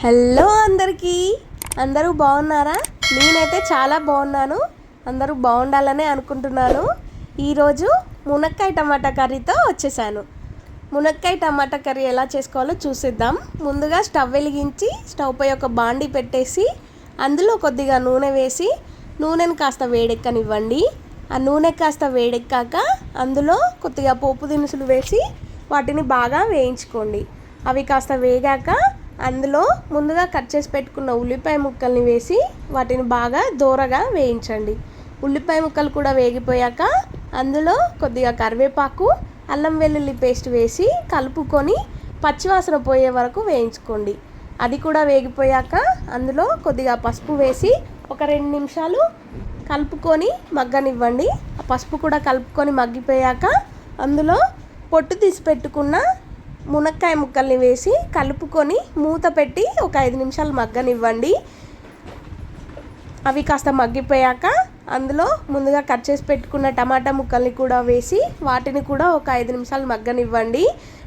Hello అందరికీ, అందరూ బాగున్నారా? నేనైతే చాలా బాగున్నాను. అందరూ బాగుండాలనే అనుకుంటున్నాను. ఈరోజు మునక్కాయ టమాటా కర్రీతో వచ్చేసాను. మునక్కాయ టమాటా కర్రీ ఎలా చేసుకోవాలో చూసిద్దాం. ముందుగా స్టవ్ వెలిగించి స్టవ్ పై ఒక బాండీ పెట్టేసి అందులో కొద్దిగా నూనె వేసి నూనెను కాస్త వేడెక్కనివ్వండి. ఆ నూనె కాస్త వేడెక్కాక అందులో కొద్దిగా పోపు దినుసులు వేసి వాటిని బాగా వేయించుకోండి. అవి కాస్త వేగాక అందులో ముందుగా కట్ చేసి పెట్టుకున్న ఉల్లిపాయ ముక్కల్ని వేసి వాటిని బాగా దోరగా వేయించండి. ఉల్లిపాయ ముక్కలు కూడా వేగిపోయాక అందులో కొద్దిగా కరివేపాకు, అల్లం వెల్లుల్లి పేస్ట్ వేసి కలుపుకొని పచ్చివాసన పోయే వరకు వేయించుకోండి. అది కూడా వేగిపోయాక అందులో కొద్దిగా పసుపు వేసి ఒక 2 నిమిషాలు కలుపుకొని మగ్గనివ్వండి. ఆ పసుపు కూడా కలుపుకొని మగ్గిపోయాక అందులో పొట్టు తీసి పెట్టుకున్న మునక్కాయ ముక్కల్ని వేసి కలుపుకొని మూత పెట్టి ఒక 5 నిమిషాలు మగ్గనివ్వండి. అవి కాస్త మగ్గిపోయాక అందులో ముందుగా కట్ చేసి పెట్టుకున్న టమాటా ముక్కల్ని కూడా వేసి వాటిని కూడా ఒక 5 నిమిషాలు మగ్గనివ్వండి.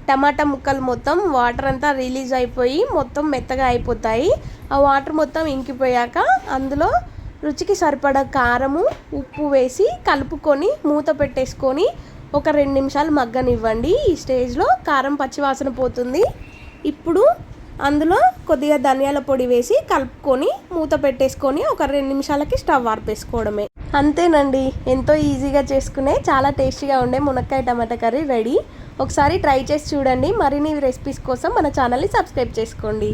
టమాటా ముక్కలు మొత్తం వాటర్ అంతా రిలీజ్ అయిపోయి మొత్తం మెత్తగా అయిపోతాయి. ఆ వాటర్ మొత్తం ఇంకిపోయాక అందులో రుచికి సరిపడా కారము, ఉప్పు వేసి కలుపుకొని మూత పెట్టేసుకొని ఒక 2 నిమిషాలు మగ్గనివ్వండి. ఈ స్టేజ్లో కారం పచ్చివాసన పోతుంది. ఇప్పుడు అందులో కొద్దిగా ధనియాల పొడి వేసి కలుపుకొని మూత పెట్టేసుకొని ఒక 2 నిమిషాలకి స్టవ్ ఆర్పేసుకోవడమే. అంతేనండి, ఎంతో ఈజీగా చేసుకునే చాలా టేస్టీగా ఉండే మునక్కాయ టమాటా కర్రీ రెడీ. ఒకసారి ట్రై చేసి చూడండి. మరిన్ని రెసిపీస్ కోసం మన ఛానల్ని సబ్స్క్రైబ్ చేసుకోండి.